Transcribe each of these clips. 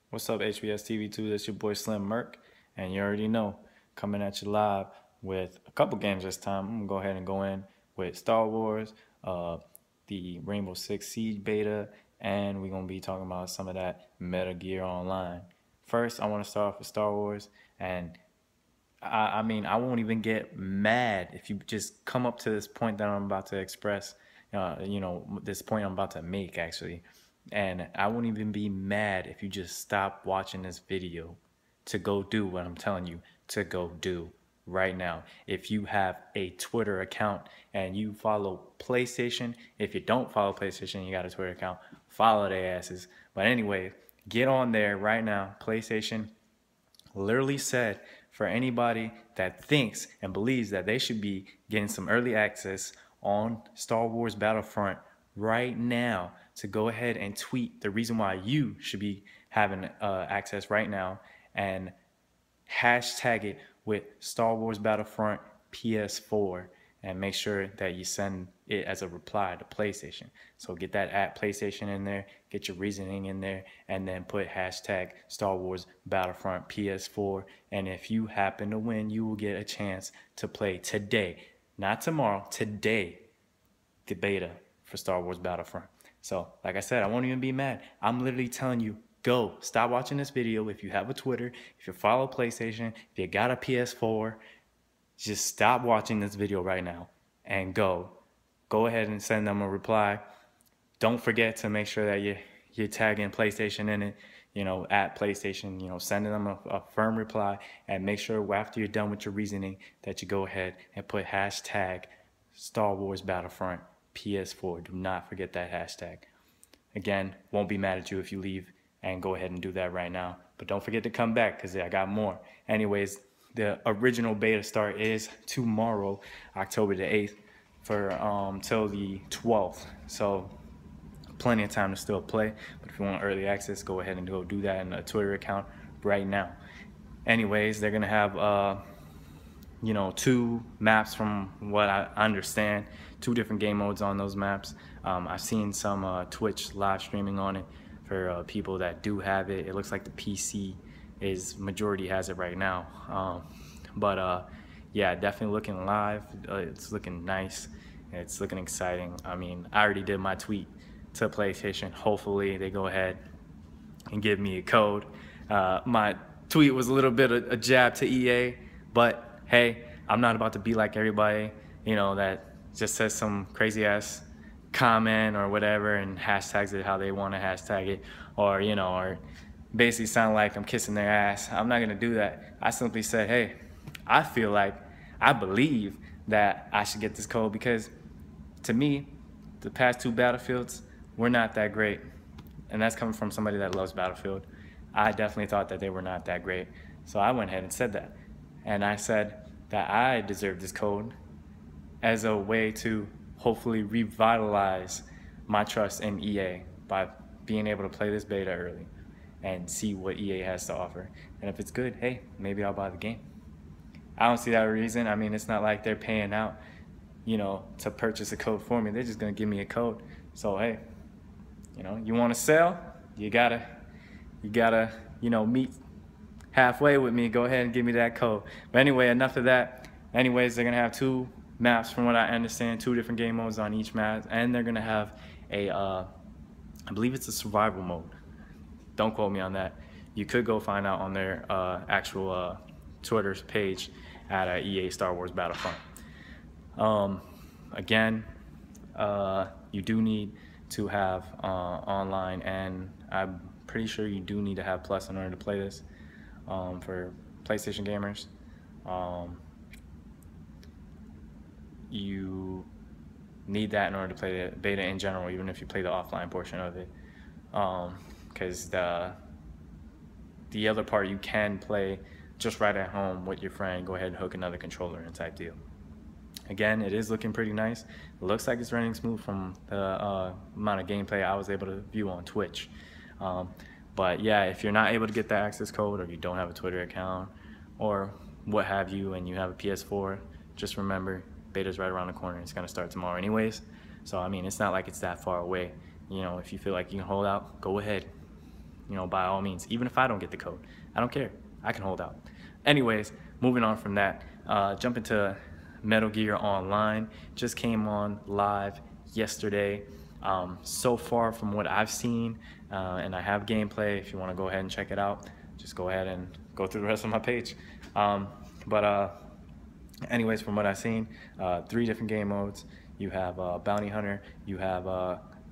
What's up, HBS TV2? That's your boy SlimMerc, and you already know, coming at you live with a couple games this time. I'm gonna go ahead and go in with Star Wars, the Rainbow Six Siege beta, and we're gonna be talking about some of that Metal Gear Online. First, I want to start off with Star Wars, and I mean, I won't even get mad if you just come up to this point that I'm about to express, this point I'm about to make actually. And I won't even be mad if you just stop watching this video to go do what I'm telling you to go do right now. If you have a Twitter account and you follow PlayStation, if you don't follow PlayStation, you got a Twitter account, follow their asses. But anyway, get on there right now. PlayStation literally said for anybody that thinks and believes that they should be getting some early access on Star Wars Battlefront right now to go ahead and tweet the reason why you should be having access right now and hashtag it with Star Wars Battlefront PS4 and make sure that you send it as a reply to PlayStation. So get that at PlayStation in there, get your reasoning in there, and then put hashtag Star Wars Battlefront PS4. And if you happen to win, you will get a chance to play today, not tomorrow, today, the beta for Star Wars Battlefront. So like I said, I won't even be mad. I'm literally telling you, go stop watching this video. If you have a Twitter, if you follow PlayStation, if you got a PS4, just stop watching this video right now and go ahead and send them a reply. Don't forget to make sure that you're tagging PlayStation in it, at PlayStation, sending them a firm reply, and make sure after you're done with your reasoning that you go ahead and put hashtag Star Wars Battlefront PS4. Do not forget that hashtag. Again, won't be mad at you if you leave, and go ahead and do that right now. But don't forget to come back because I got more. Anyways, the original beta start is tomorrow, October the 8th, for till the 12th. So plenty of time to still play. But if you want early access, go ahead and go do that in a Twitter account right now. Anyways, they're gonna have 2 maps from what I understand, 2 different game modes on those maps. I've seen some Twitch live streaming on it for people that do have it. It looks like the PC majority has it right now. Yeah, definitely looking live. It's looking nice. It's looking exciting. I mean, I already did my tweet to PlayStation. Hopefully they go ahead and give me a code. My tweet was a little bit of a jab to EA, but hey, I'm not about to be like everybody, that just says some crazy ass comment or whatever and hashtags it how they want to hashtag it, or basically sound like I'm kissing their ass. I'm not gonna do that. I simply said, hey, I believe that I should get this code because to me, the past 2 Battlefields were not that great. And that's coming from somebody that loves Battlefield. I definitely thought that they were not that great. So I went ahead and said that. And I said that I deserve this code as a way to hopefully revitalize my trust in EA by being able to play this beta early and see what EA has to offer. And if it's good, hey, maybe I'll buy the game. I don't see that reason. I mean, it's not like they're paying out, to purchase a code for me. They're just gonna give me a code. So hey, you want to sell? You gotta, meet halfway with me. Go ahead and give me that code. But anyway, enough of that. Anyways, they're gonna have 2 maps from what I understand, 2 different game modes on each map, and they're gonna have a, I believe it's a survival mode. Don't quote me on that. You could go find out on their actual Twitter's page at EA Star Wars Battlefront. Again, you do need to have online, and I'm pretty sure you do need to have Plus in order to play this for PlayStation gamers. You need that in order to play the beta in general, even if you play the offline portion of it, because the other part you can play just right at home with your friend. Go ahead and hook another controller and type deal. Again, it is looking pretty nice. It looks like it's running smooth from the amount of gameplay I was able to view on Twitch. But yeah, if you're not able to get the access code, or you don't have a Twitter account or what have you, and you have a PS4, just remember beta's right around the corner. It's gonna start tomorrow anyways. So I mean, it's not like it's that far away. If you feel like you can hold out, go ahead. you know, by all means. Even if I don't get the code, I don't care. I can hold out. Anyways, moving on from that, jump into Metal Gear Online. Just came on live yesterday. So far from what I've seen, and I have gameplay, if you want to go ahead and check it out, just go ahead and go through the rest of my page. Anyways, from what I've seen, 3 different game modes. You have Bounty Hunter, you have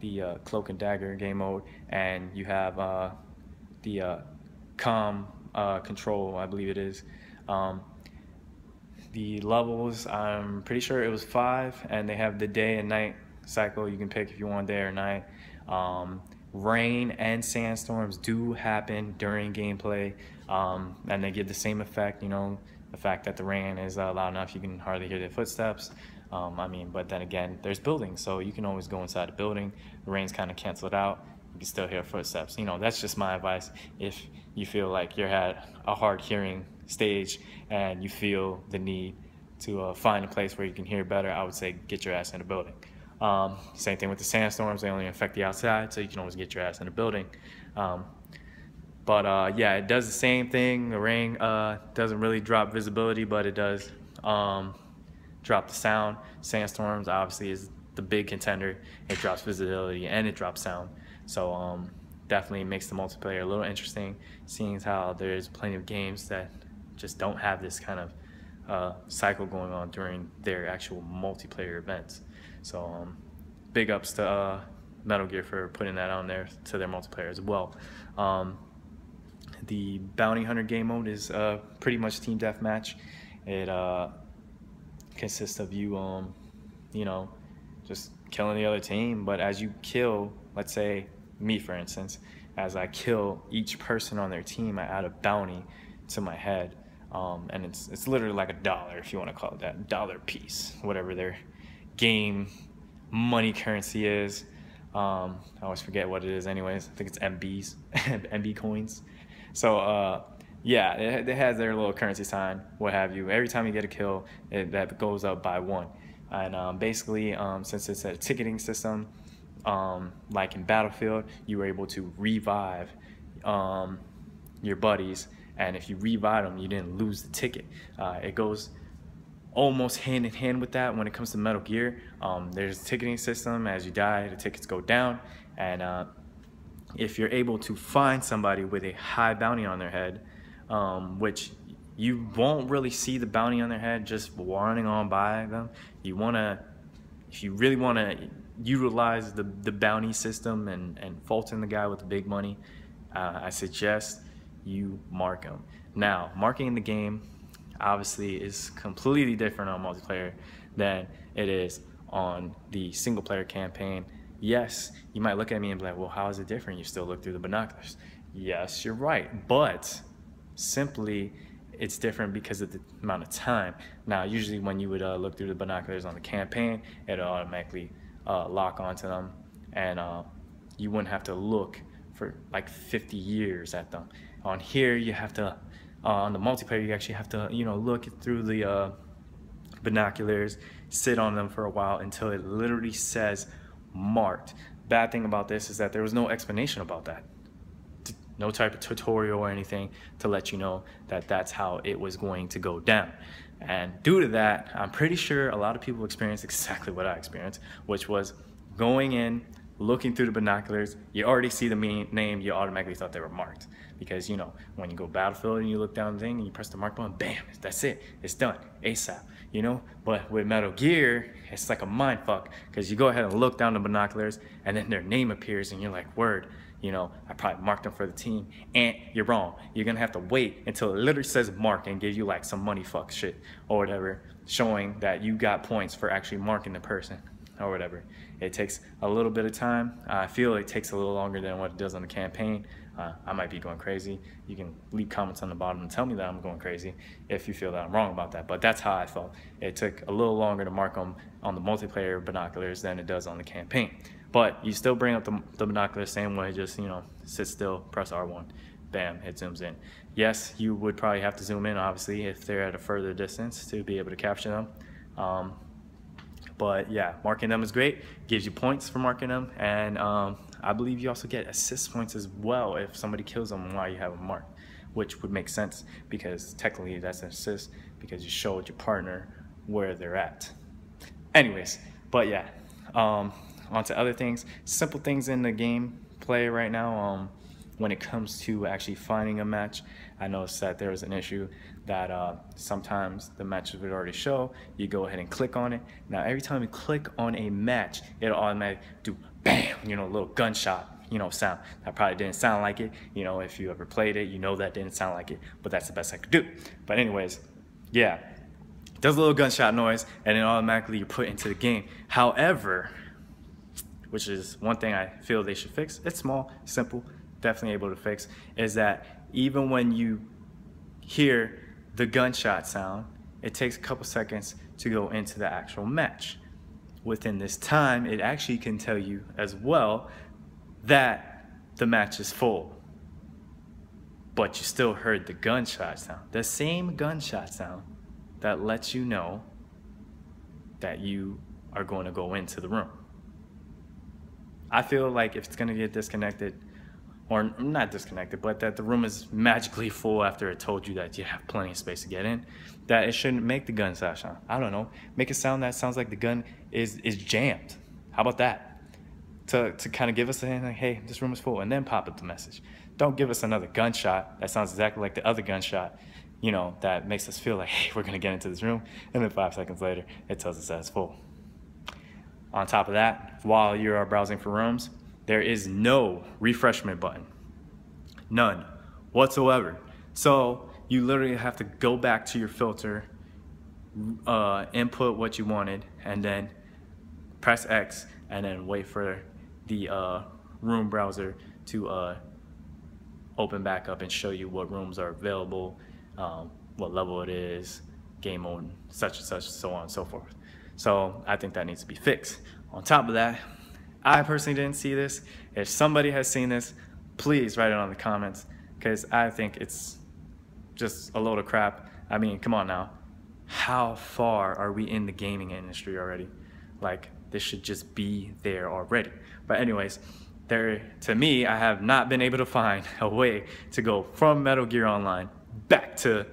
the Cloak and Dagger game mode, and you have the Control, I believe it is. The levels, I'm pretty sure it was 5, and they have the day and night cycle. You can pick if you want day or night. Rain and sandstorms do happen during gameplay, and they give the same effect, you know, the fact that the rain is loud enough you can hardly hear their footsteps. I mean, but then again, there's buildings, so you can always go inside the building. The rain's kind of canceled out. You can still hear footsteps. You know, that's just my advice. If you feel like you're at a hard hearing stage and you feel the need to find a place where you can hear better, I would say get your ass in the building. Same thing with the sandstorms. They only affect the outside, so you can always get your ass in the building. Yeah, it does the same thing. The rain doesn't really drop visibility, but it does drop the sound. Sandstorms obviously is the big contender. It drops visibility and it drops sound. So definitely makes the multiplayer a little interesting, seeing as how there's plenty of games that just don't have this kind of cycle going on during their actual multiplayer events. So big ups to Metal Gear for putting that on there to their multiplayer as well. The Bounty Hunter game mode is pretty much team deathmatch. It consists of you, you know, just killing the other team. But as you kill, let's say me for instance, as I kill each person on their team, I add a bounty to my head, and it's literally like $1, if you want to call it that, $1 piece, whatever their game money currency is. I always forget what it is anyways. I think it's MBs, MB coins. So yeah, it has their little currency sign, what have you. Every time you get a kill, that goes up by 1. And basically, since it's a ticketing system, like in Battlefield, you were able to revive your buddies, and if you revive them, you didn't lose the ticket. It goes almost hand in hand with that when it comes to Metal Gear. There's a ticketing system. As you die, the tickets go down, and if you're able to find somebody with a high bounty on their head, which you won't really see the bounty on their head just running on by them. If you really want to utilize the bounty system and faulting the guy with the big money, I suggest you mark him. Now, marking in the game obviously is completely different on multiplayer than it is on the single player campaign. Yes, you might look at me and be like, well, how is it different? You still look through the binoculars. Yes, you're right, but simply it's different because of the amount of time. Now, usually when you would look through the binoculars on the campaign, it'll automatically lock onto them, and you wouldn't have to look for like 50 years at them. On here, you have to, on the multiplayer, you actually have to, you know, look through the binoculars, sit on them for a while until it literally says marked. Bad thing about this is that there was no explanation about that. No type of tutorial or anything to let you know that that's how it was going to go down. And due to that, I'm pretty sure a lot of people experienced exactly what I experienced, which was going in, looking through the binoculars, you already see the name, you automatically thought they were marked. Because, you know, when you go Battlefield and you look down the thing and you press the mark button, bam, that's it, it's done, ASAP, you know? But with Metal Gear, it's like a mind fuck, because you go ahead and look down the binoculars and then their name appears and you're like, word, you know, I probably marked them for the team, and you're wrong. You're gonna have to wait until it literally says mark and give you like some money fuck shit or whatever, showing that you got points for actually marking the person or whatever. It takes a little bit of time. I feel it takes a little longer than what it does on the campaign. I might be going crazy. You can leave comments on the bottom and tell me that I'm going crazy if you feel that I'm wrong about that, but that's how I felt. It took a little longer to mark them on the multiplayer binoculars than it does on the campaign. But you still bring up the binoculars same way, just, you know, sit still, press R1, bam, it zooms in. Yes, you would probably have to zoom in, obviously, if they're at a further distance to be able to capture them. But yeah, marking them is great, gives you points for marking them, and I believe you also get assist points as well if somebody kills them while you have them marked, which would make sense because technically that's an assist because you showed your partner where they're at. Anyways, but yeah, on to other things, simple things in the game play right now. When it comes to actually finding a match, I noticed that there was an issue that sometimes the matches would already show. You go ahead and click on it. Now every time you click on a match, it'll automatically do bam, you know, a little gunshot, you know, sound. That probably didn't sound like it. You know, if you ever played it, you know that didn't sound like it, but that's the best I could do. But anyways, yeah, it does a little gunshot noise and then automatically you're put into the game. However, which is one thing I feel they should fix, it's small, simple, definitely able to fix, is that even when you hear the gunshot sound, it takes a couple seconds to go into the actual match. Within this time, it actually can tell you as well that the match is full, but you still heard the gunshot sound, the same gunshot sound that lets you know that you are going to go into the room. I feel like if it's going to get disconnected, or not disconnected, but that the room is magically full after it told you that you have plenty of space to get in, that it shouldn't make the gun sound. I don't know, make a sound that sounds like the gun is jammed. How about that? To kind of give us a hint like, hey, this room is full, and then pop up the message. Don't give us another gunshot that sounds exactly like the other gunshot, you know, that makes us feel like, hey, we're gonna get into this room, and then 5 seconds later, it tells us that it's full. On top of that, while you are browsing for rooms, there is no refreshment button, none whatsoever. So you literally have to go back to your filter, input what you wanted, and then press X, and then wait for the room browser to open back up and show you what rooms are available, what level it is, game mode, such and such, so on and so forth. So I think that needs to be fixed. On top of that, I personally didn't see this. If somebody has seen this, please write it on the comments, because I think it's just a load of crap. I mean, come on now. How far are we in the gaming industry already? Like, this should just be there already. But anyways, to me, I have not been able to find a way to go from Metal Gear Online back to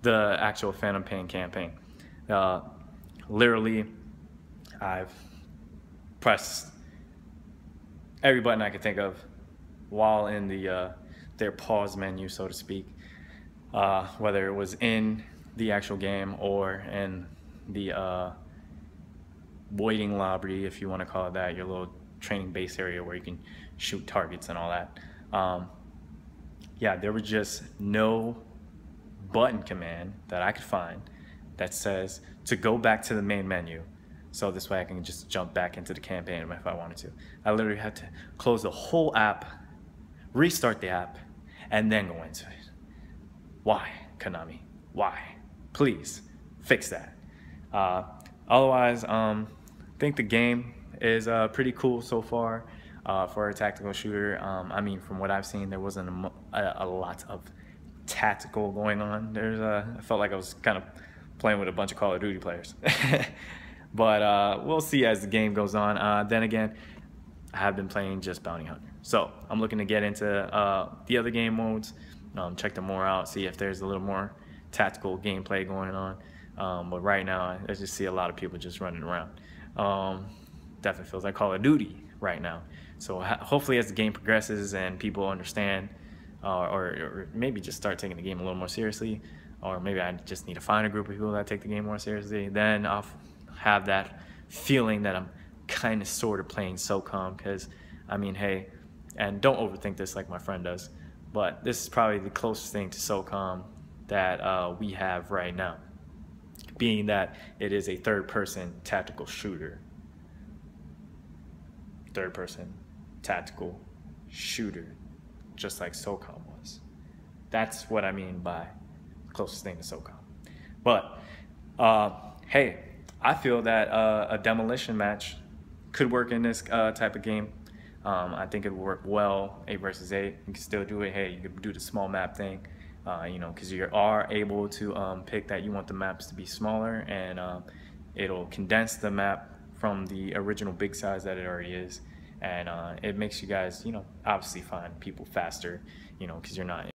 the actual Phantom Pain campaign. Literally, I've pressed every button I could think of while in their pause menu, so to speak, whether it was in the actual game or in the waiting lobby, if you want to call it that, your little training base area where you can shoot targets and all that. Yeah, there was just no button command that I could find that says to go back to the main menu, so this way I can just jump back into the campaign if I wanted to. I literally had to close the whole app, restart the app, and then go into it. Why, Konami? Why? Please fix that. Otherwise, I think the game is pretty cool so far for a tactical shooter. I mean, from what I've seen, there wasn't a lot of tactical going on. I felt like I was kind of playing with a bunch of Call of Duty players. But we'll see as the game goes on. Then again, I have been playing just Bounty Hunter. So I'm looking to get into the other game modes, check them more out, see if there's a little more tactical gameplay going on. But right now, I just see a lot of people just running around. Definitely feels like Call of Duty right now. So hopefully as the game progresses and people understand, or maybe just start taking the game a little more seriously, or maybe I just need to find a group of people that take the game more seriously, then I'll have that feeling that I'm kind of sort of playing SOCOM, because I mean, hey, and don't overthink this like my friend does, but this is probably the closest thing to SOCOM that we have right now, being that it is a third-person tactical shooter. Third-person tactical shooter, just like SOCOM was. That's what I mean by closest thing to SOCOM. But hey, I feel that a demolition match could work in this type of game. I think it would work well, 8 versus 8. You can still do it. Hey, you can do the small map thing, you know, because you are able to pick that you want the maps to be smaller, and it'll condense the map from the original big size that it already is, and it makes you guys, obviously find people faster, because you're not